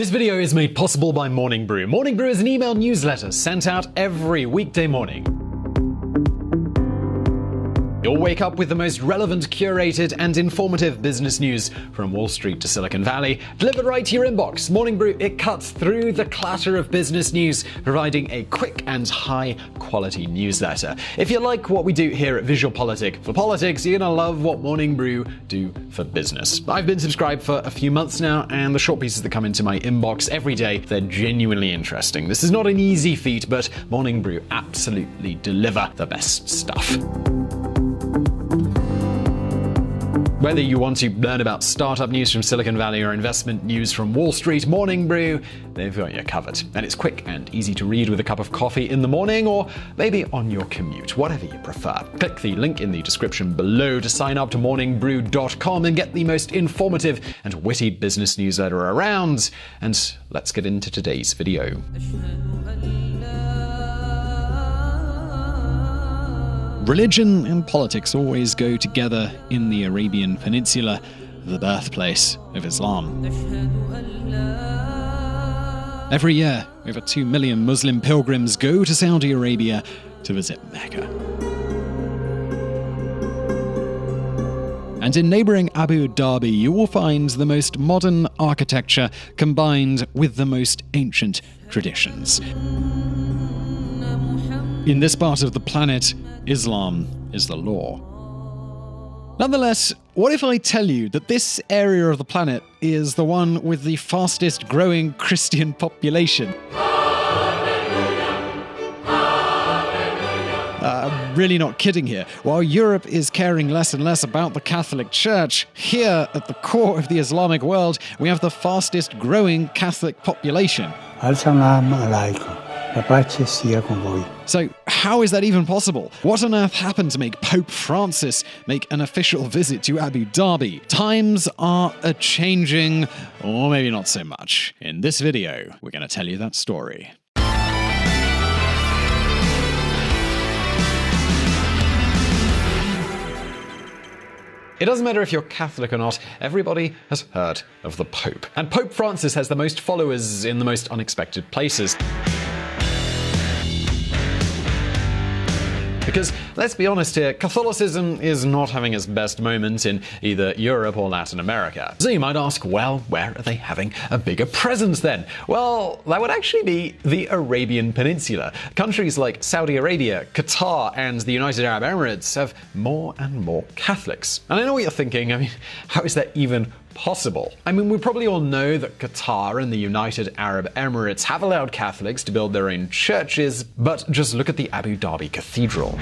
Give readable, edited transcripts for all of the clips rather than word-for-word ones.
This video is made possible by Morning Brew. Morning Brew is an email newsletter sent out every weekday morning. You'll wake up with the most relevant, curated, and informative business news from Wall Street to Silicon Valley, delivered right to your inbox. Morning Brew, it cuts through the clutter of business news, providing a quick and high-quality newsletter. If you like what we do here at VisualPolitik for politics, you're gonna love what Morning Brew do for business. I've been subscribed for a few months now, and the short pieces that come into my inbox every day, they're genuinely interesting. This is not an easy feat, but Morning Brew absolutely deliver the best stuff. Whether you want to learn about startup news from Silicon Valley or investment news from Wall Street, Morning Brew, they've got you covered. And it's quick and easy to read with a cup of coffee in the morning or maybe on your commute, whatever you prefer. Click the link in the description below to sign up to morningbrew.com and get the most informative and witty business newsletter around. And let's get into today's video. Religion and politics always go together in the Arabian Peninsula, the birthplace of Islam. Every year, over 2 million Muslim pilgrims go to Saudi Arabia to visit Mecca. And in neighbouring Abu Dhabi, you will find the most modern architecture combined with the most ancient traditions. In this part of the planet, Islam is the law. Nonetheless, what if I tell you that this area of the planet is the one with the fastest growing Christian population? I'm really not kidding here. While Europe is caring less and less about the Catholic Church, here at the core of the Islamic world, we have the fastest growing Catholic population. Assalamu alaikum. La pace sia con voi. So, how is that even possible? What on earth happened to make Pope Francis make an official visit to Abu Dhabi? Times are a-changing, or maybe not so much. In this video, we're going to tell you that story. It doesn't matter if you're Catholic or not, everybody has heard of the Pope. And Pope Francis has the most followers in the most unexpected places. Because, let's be honest here, Catholicism is not having its best moment in either Europe or Latin America. So you might ask, well, where are they having a bigger presence then? Well, that would actually be the Arabian Peninsula. Countries like Saudi Arabia, Qatar, and the United Arab Emirates have more and more Catholics. And I know what you're thinking, how is that even possible? We probably all know that Qatar and the United Arab Emirates have allowed Catholics to build their own churches, but just look at the Abu Dhabi Cathedral.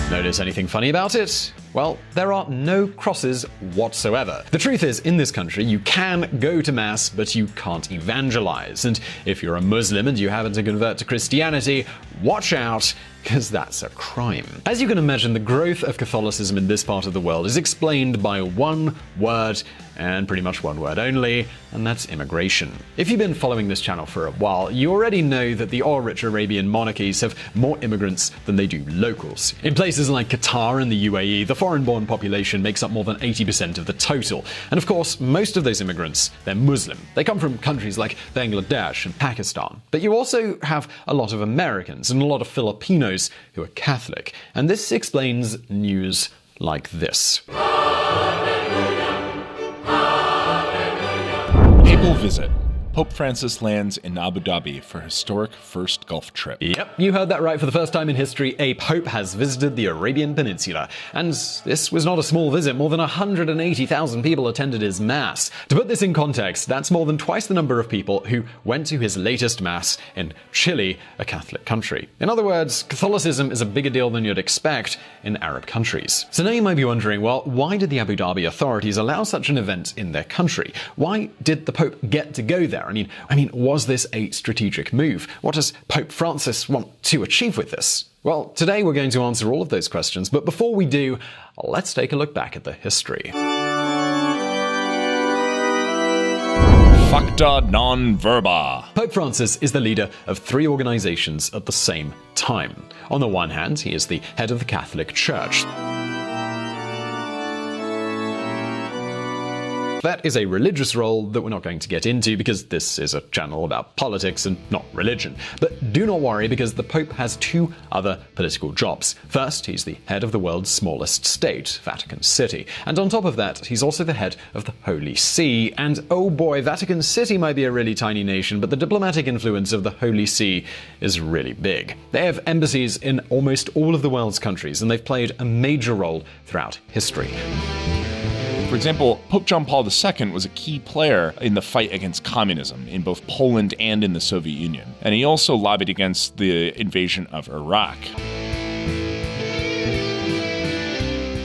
Notice anything funny about it? Well, there are no crosses whatsoever. The truth is, in this country, you can go to Mass, but you can't evangelize. And if you're a Muslim and you happen to convert to Christianity, watch out, because that's a crime. As you can imagine, the growth of Catholicism in this part of the world is explained by one word, and pretty much one word only, and that's immigration. If you've been following this channel for a while, you already know that the oil-rich Arabian monarchies have more immigrants than they do locals. In places like Qatar and the UAE, the foreign-born population makes up more than 80% of the total. And of course, most of those immigrants, they're Muslim. They come from countries like Bangladesh and Pakistan. But you also have a lot of Americans and a lot of Filipinos who are Catholic. And this explains news like this. Papal visit. Pope Francis lands in Abu Dhabi for historic first Gulf trip. Yep, you heard that right. For the first time in history, a pope has visited the Arabian Peninsula. And this was not a small visit. More than 180,000 people attended his mass. To put this in context, that's more than twice the number of people who went to his latest mass in Chile, a Catholic country. In other words, Catholicism is a bigger deal than you'd expect in Arab countries. So now you might be wondering, well, why did the Abu Dhabi authorities allow such an event in their country? Why did the Pope get to go there? I mean, was this a strategic move? What does Pope Francis want to achieve with this? Well, today we're going to answer all of those questions, but before we do, let's take a look back at the history. Facta non verba. Pope Francis is the leader of three organizations at the same time. On the one hand, he is the head of the Catholic Church. That is a religious role that we're not going to get into because this is a channel about politics and not religion. But do not worry, because the Pope has two other political jobs. First, he's the head of the world's smallest state, Vatican City. And on top of that, he's also the head of the Holy See. And oh boy, Vatican City might be a really tiny nation, but the diplomatic influence of the Holy See is really big. They have embassies in almost all of the world's countries, and they've played a major role throughout history. For example, Pope John Paul II was a key player in the fight against communism in both Poland and in the Soviet Union, and he also lobbied against the invasion of Iraq.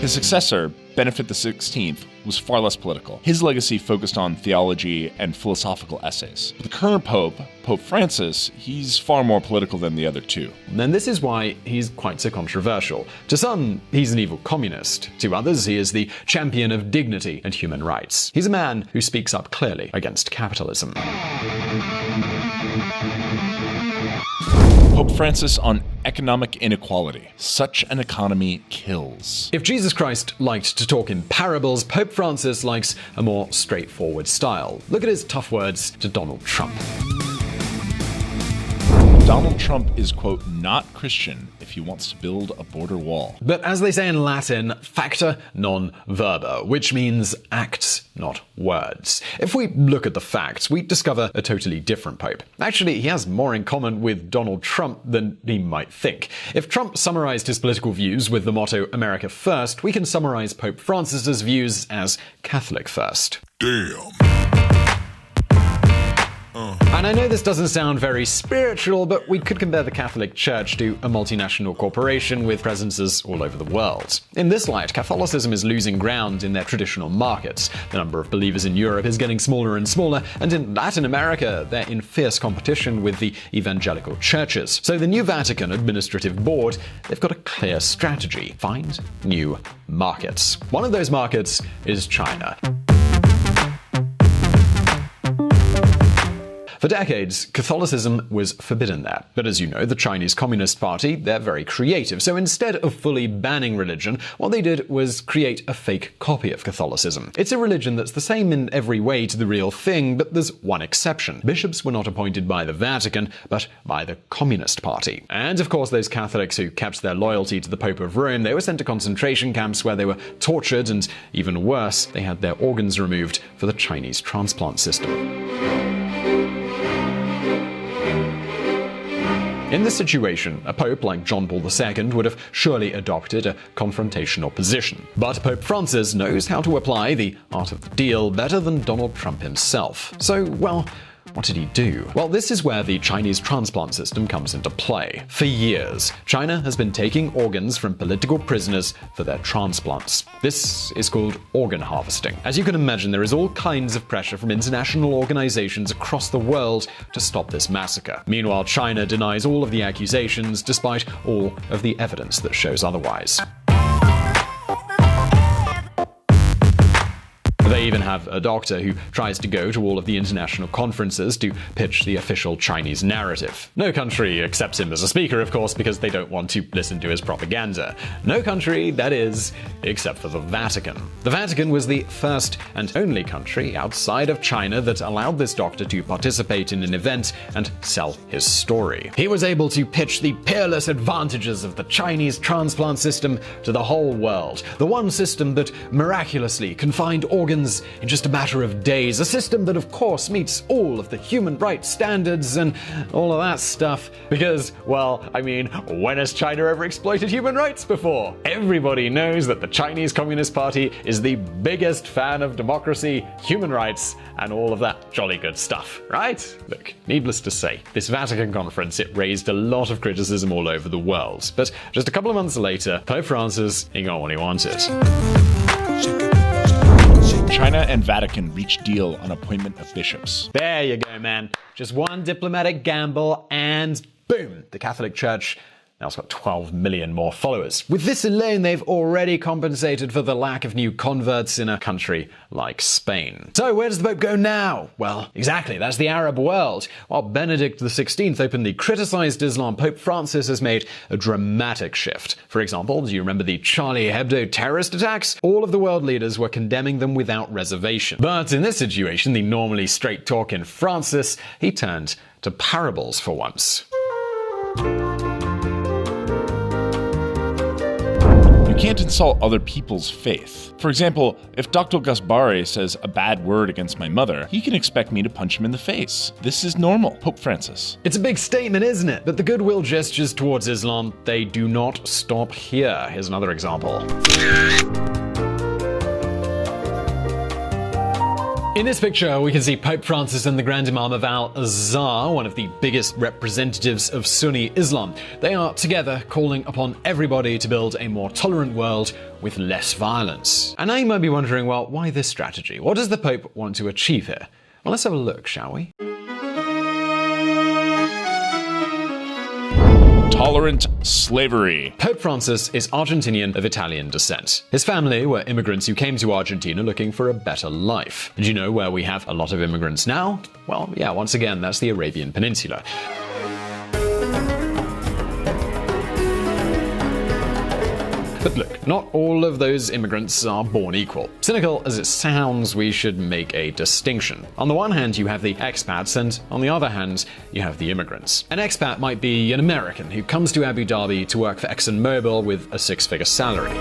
His successor, Benedict XVI, was far less political. His legacy focused on theology and philosophical essays. But the current Pope, Pope Francis, he's far more political than the other two. And this is why he's quite so controversial. To some, he's an evil communist. To others, he is the champion of dignity and human rights. He's a man who speaks up clearly against capitalism. Pope Francis on economic inequality. Such an economy kills. If Jesus Christ liked to talk in parables, Pope Francis likes a more straightforward style. Look at his tough words to Donald Trump. Donald Trump is, quote, not Christian if he wants to build a border wall. But as they say in Latin, facta non verba, which means acts, not words. If we look at the facts, we discover a totally different Pope. Actually, he has more in common with Donald Trump than he might think. If Trump summarized his political views with the motto America First, we can summarize Pope Francis's views as Catholic First. Damn. And I know this doesn't sound very spiritual, but we could compare the Catholic Church to a multinational corporation with presences all over the world. In this light, Catholicism is losing ground in their traditional markets. The number of believers in Europe is getting smaller and smaller, and in Latin America, they're in fierce competition with the evangelical churches. So the new Vatican Administrative Board, they've got a clear strategy: find new markets. One of those markets is China. For decades, Catholicism was forbidden there. But as you know, the Chinese Communist Party, they're very creative. So instead of fully banning religion, what they did was create a fake copy of Catholicism. It's a religion that's the same in every way to the real thing, but there's one exception. Bishops were not appointed by the Vatican, but by the Communist Party. And of course, those Catholics who kept their loyalty to the Pope of Rome, they were sent to concentration camps where they were tortured, and even worse, they had their organs removed for the Chinese transplant system. In this situation, a pope like John Paul II would have surely adopted a confrontational position. But Pope Francis knows how to apply the art of the deal better than Donald Trump himself. So, well, what did he do? Well, this is where the Chinese transplant system comes into play. For years, China has been taking organs from political prisoners for their transplants. This is called organ harvesting. As you can imagine, there is all kinds of pressure from international organizations across the world to stop this massacre. Meanwhile, China denies all of the accusations, despite all of the evidence that shows otherwise. They even have a doctor who tries to go to all of the international conferences to pitch the official Chinese narrative. No country accepts him as a speaker, of course, because they don't want to listen to his propaganda. No country, that is, except for the Vatican. The Vatican was the first and only country outside of China that allowed this doctor to participate in an event and sell his story. He was able to pitch the peerless advantages of the Chinese transplant system to the whole world. The one system that miraculously can find organs in just a matter of days. A system that, of course, meets all of the human rights standards and all of that stuff. Because, well, I mean, when has China ever exploited human rights before? Everybody knows that the Chinese Communist Party is the biggest fan of democracy, human rights, and all of that jolly good stuff, right? Look, needless to say, this Vatican conference, it raised a lot of criticism all over the world. But just a couple of months later, Pope Francis, he got what he wanted. China and Vatican reach deal on appointment of bishops. There you go, man. Just one diplomatic gamble and boom, the Catholic Church Now it's got 12 million more followers. With this alone, they've already compensated for the lack of new converts in a country like Spain. So where does the Pope go now? Well, exactly, that's the Arab world. While Benedict XVI openly criticized Islam, Pope Francis has made a dramatic shift. For example, do you remember the Charlie Hebdo terrorist attacks? All of the world leaders were condemning them without reservation. But in this situation, the normally straight-talking Francis, he turned to parables for once. You can't insult other people's faith. For example, if Dr. Gaspare says a bad word against my mother, he can expect me to punch him in the face. This is normal. Pope Francis. It's a big statement, isn't it? But the goodwill gestures towards Islam, they do not stop here. Here's another example. In this picture, we can see Pope Francis and the Grand Imam of Al-Azhar, one of the biggest representatives of Sunni Islam. They are together calling upon everybody to build a more tolerant world with less violence. And now you might be wondering, well, why this strategy? What does the Pope want to achieve here? Well, let's have a look, shall we? Tolerant slavery. Pope Francis is Argentinian of Italian descent. His family were immigrants who came to Argentina looking for a better life. And you know where we have a lot of immigrants now? Well, yeah, once again, that's the Arabian Peninsula. But look, not all of those immigrants are born equal. Cynical as it sounds, we should make a distinction. On the one hand, you have the expats, and on the other hand, you have the immigrants. An expat might be an American who comes to Abu Dhabi to work for ExxonMobil with a six-figure salary.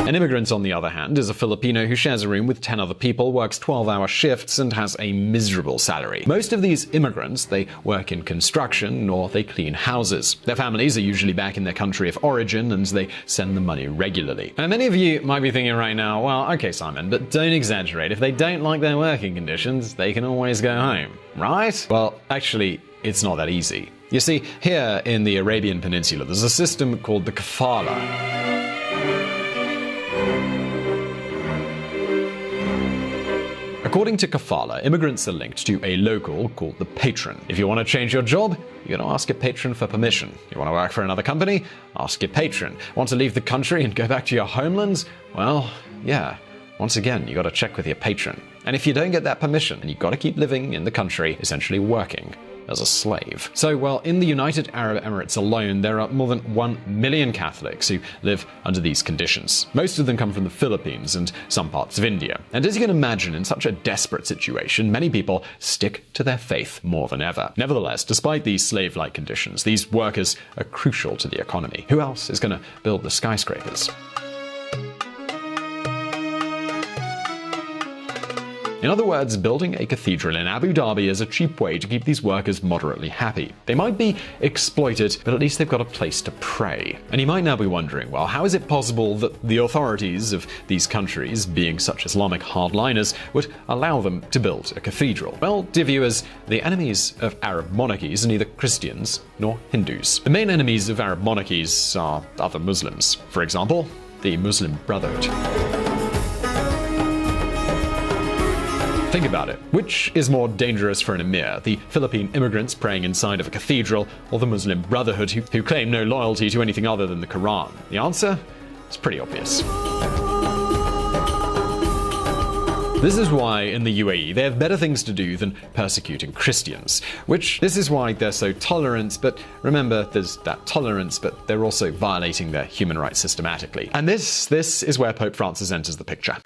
An immigrant, on the other hand, is a Filipino who shares a room with 10 other people, works 12-hour shifts, and has a miserable salary. Most of these immigrants, they work in construction or they clean houses. Their families are usually back in their country of origin, and they send them money regularly. And many of you might be thinking right now, well, okay, Simon, but don't exaggerate. If they don't like their working conditions, they can always go home, right? Well, actually, it's not that easy. You see, here in the Arabian Peninsula, there's a system called the kafala. According to kafala, immigrants are linked to a local called the patron. If you want to change your job, you're going to ask your patron for permission. You want to work for another company? Ask your patron. Want to leave the country and go back to your homeland? Well, yeah. Once again, you got to check with your patron. And if you don't get that permission, then you've got to keep living in the country, essentially working as a slave. So, well, in the United Arab Emirates alone, there are more than 1 million Catholics who live under these conditions. Most of them come from the Philippines and some parts of India. And as you can imagine, in such a desperate situation, many people stick to their faith more than ever. Nevertheless, despite these slave-like conditions, these workers are crucial to the economy. Who else is going to build the skyscrapers? In other words, building a cathedral in Abu Dhabi is a cheap way to keep these workers moderately happy. They might be exploited, but at least they've got a place to pray. And you might now be wondering, well, how is it possible that the authorities of these countries, being such Islamic hardliners, would allow them to build a cathedral? Well, dear viewers, the enemies of Arab monarchies are neither Christians nor Hindus. The main enemies of Arab monarchies are other Muslims. For example, the Muslim Brotherhood. Think about it. Which is more dangerous for an emir, the Philippine immigrants praying inside of a cathedral, or the Muslim Brotherhood who claim no loyalty to anything other than the Quran? The answer is pretty obvious. This is why in the UAE they have better things to do than persecuting Christians. This is why they're so tolerant, but remember, there's that tolerance, but they're also violating their human rights systematically. And this is where Pope Francis enters the picture.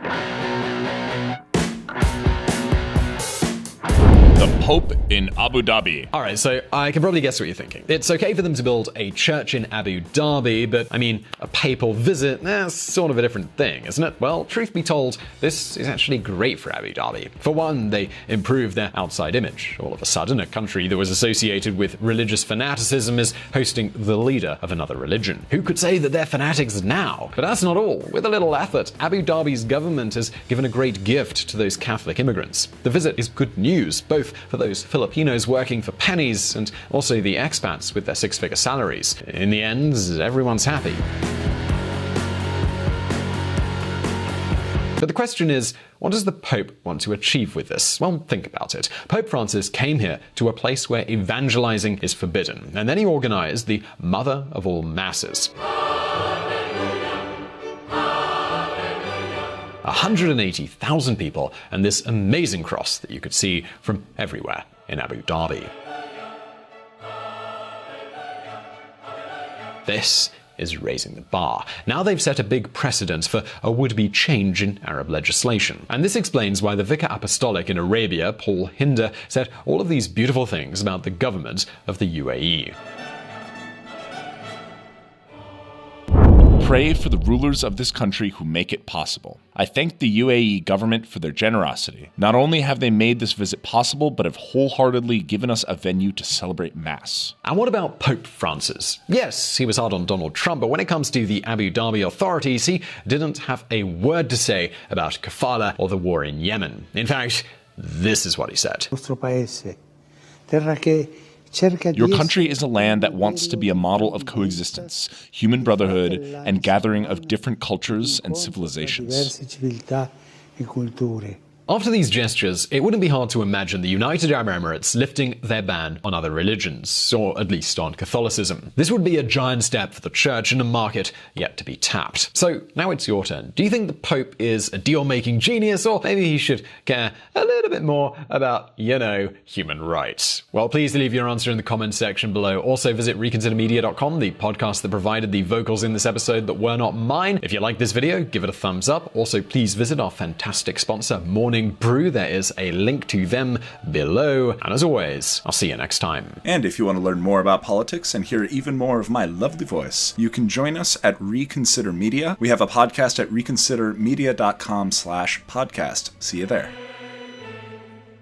The Pope in Abu Dhabi. Alright, so I can probably guess what you're thinking. It's okay for them to build a church in Abu Dhabi, but I mean, a papal visit, that's sort of a different thing, isn't it? Well, truth be told, this is actually great for Abu Dhabi. For one, they improve their outside image. All of a sudden, a country that was associated with religious fanaticism is hosting the leader of another religion. Who could say that they're fanatics now? But that's not all. With a little effort, Abu Dhabi's government has given a great gift to those Catholic immigrants. The visit is good news, both for those Filipinos working for pennies and also the expats with their six-figure salaries. In the end, everyone's happy. But the question is, what does the Pope want to achieve with this? Well, think about it. Pope Francis came here to a place where evangelizing is forbidden, and then he organized the mother of all masses. 180,000 people and this amazing cross that you could see from everywhere in Abu Dhabi. This is raising the bar. Now they've set a big precedent for a would-be change in Arab legislation. And this explains why the Vicar Apostolic in Arabia, Paul Hinder, said all of these beautiful things about the government of the UAE. Pray for the rulers of this country who make it possible. I thank the UAE government for their generosity. Not only have they made this visit possible, but have wholeheartedly given us a venue to celebrate Mass. And what about Pope Francis? Yes, he was hard on Donald Trump, but when it comes to the Abu Dhabi authorities, he didn't have a word to say about kafala or the war in Yemen. In fact, this is what he said. Your country is a land that wants to be a model of coexistence, human brotherhood, and gathering of different cultures and civilizations. After these gestures, it wouldn't be hard to imagine the United Arab Emirates lifting their ban on other religions, or at least on Catholicism. This would be a giant step for the church in a market yet to be tapped. So now it's your turn. Do you think the Pope is a deal-making genius, or maybe he should care a little bit more about, human rights? Well, please leave your answer in the comments section below. Also visit reconsidermedia.com, the podcast that provided the vocals in this episode that were not mine. If you like this video, give it a thumbs up. Also, please visit our fantastic sponsor, Morning Brew. There is a link to them below. And as always, I'll see you next time. And if you want to learn more about politics and hear even more of my lovely voice, you can join us at Reconsider Media. We have a podcast at reconsidermedia.com/podcast. See you there.